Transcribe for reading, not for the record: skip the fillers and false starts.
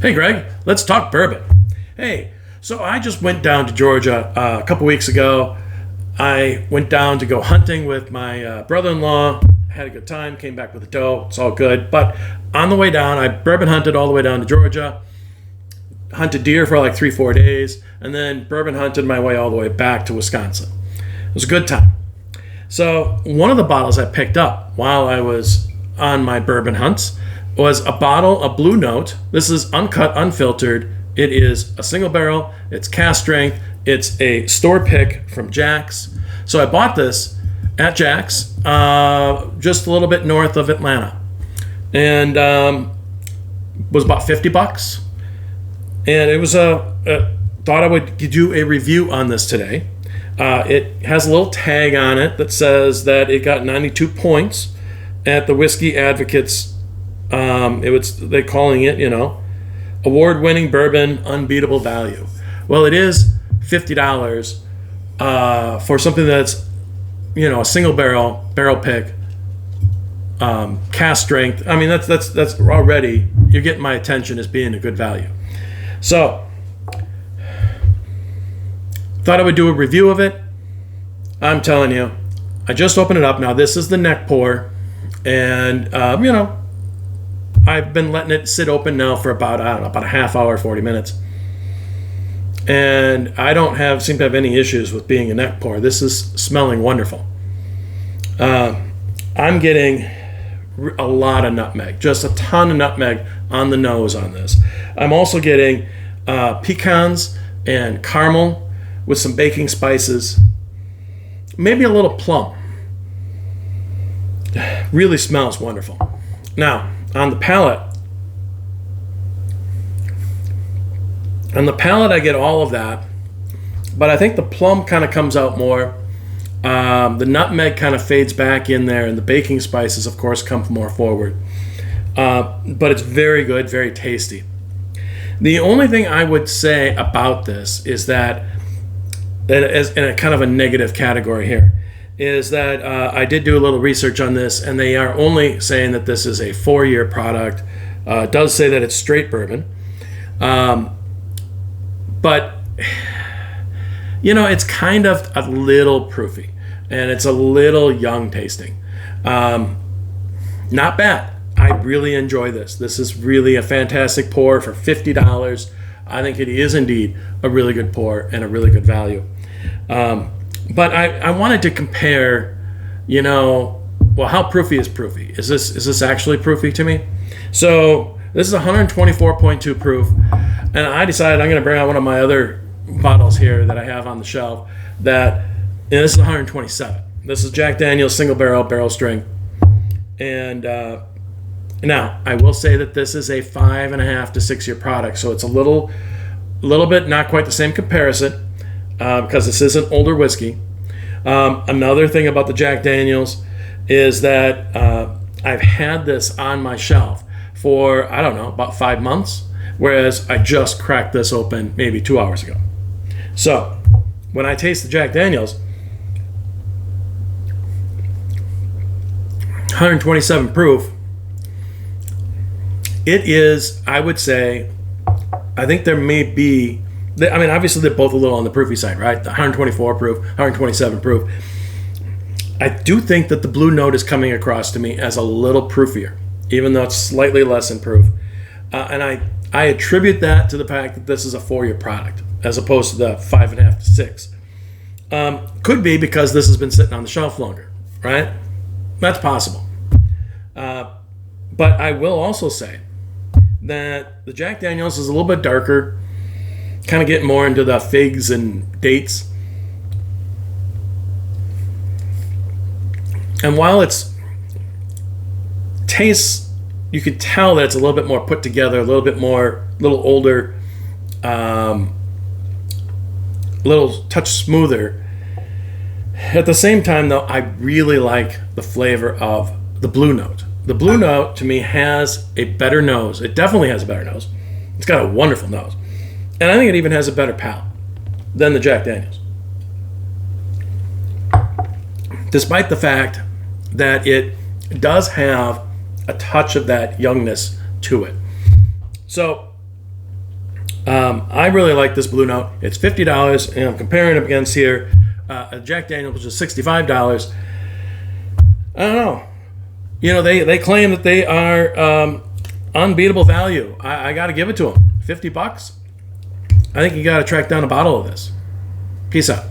Hey, Greg, let's talk bourbon. Hey, so I just went down to Georgia a couple weeks ago. I went down to go hunting with my brother-in-law. Had a good time, came back with a doe. It's all good. But on the way down, I bourbon hunted all the way down to Georgia. Hunted deer for like 3-4 days. And then bourbon hunted my way all the way back to Wisconsin. It was a good time. So one of the bottles I picked up while I was on my bourbon hunts was a bottle of Blue Note. This is uncut, unfiltered. It is a single barrel. It's Cask Strength. It's a store pick from Jax. So I bought this at Jax, just a little bit north of Atlanta, and was about $50. And it was thought I would do a review on this today. It has a little tag on it that says that it got 92 points at the Whiskey Advocates. They're calling it, award-winning bourbon, unbeatable value. Well, it is $50 for something that's, a single barrel pick, Cask Strength. I mean, that's already, you're getting my attention as being a good value. So, thought I would do a review of it. I'm telling you, I just opened it up. Now, this is the neck pour, and I've been letting it sit open now for about a half hour, 40 minutes. And I don't seem to have any issues with being a neck pour. This is smelling wonderful. I'm getting a lot of nutmeg, just a ton of nutmeg on the nose on this. I'm also getting pecans and caramel with some baking spices, maybe a little plum. Really smells wonderful. Now, on the palate, I get all of that, but I think the plum kind of comes out more. The nutmeg kind of fades back in there, and the baking spices, of course, come more forward. But it's very good, very tasty. The only thing I would say about this is that as in a kind of a negative category here, is that I did do a little research on this, and they are only saying that this is a 4-year product. It does say that it's straight bourbon. But, it's kind of a little proofy, and it's a little young tasting. Not bad. I really enjoy this. This is really a fantastic pour for $50. I think it is indeed a really good pour and a really good value. But I wanted to compare, how proofy is proofy? Is this actually proofy to me? So this is 124.2 proof, and I decided I'm going to bring out one of my other bottles here that I have on the shelf. This is 127. This is Jack Daniel's single barrel strength, and now I will say that this is a 5.5 to 6 year product, so it's a little bit not quite the same comparison. Because this is an older whiskey. Another thing about the Jack Daniels is that I've had this on my shelf for, about 5 months, whereas I just cracked this open maybe 2 hours ago. So, when I taste the Jack Daniels, 127 proof, it is, I would say, I think there may be, obviously they're both a little on the proofy side, right? The 124 proof, 127 proof. I do think that the Blue Note is coming across to me as a little proofier, even though it's slightly less in proof. And I attribute that to the fact that this is a 4-year product, as opposed to the 5.5 to 6. Could be because this has been sitting on the shelf longer, right? That's possible. But I will also say that the Jack Daniels is a little bit darker, kind of getting more into the figs and dates. And while it's tastes, you could tell that it's a little bit more put together, a little older, little touch smoother. At the same time, though, I really like the flavor of the Blue Note. The Blue Note, to me, has a better nose. It definitely has a better nose. It's got a wonderful nose. And I think it even has a better palate than the Jack Daniels. Despite the fact that it does have a touch of that youngness to it. So I really like this Blue Note. It's $50, and I'm comparing it against here a Jack Daniel's, which is $65. I don't know. You know, they claim that they are unbeatable value. I got to give it to them. $50. I think you got to track down a bottle of this. Peace out.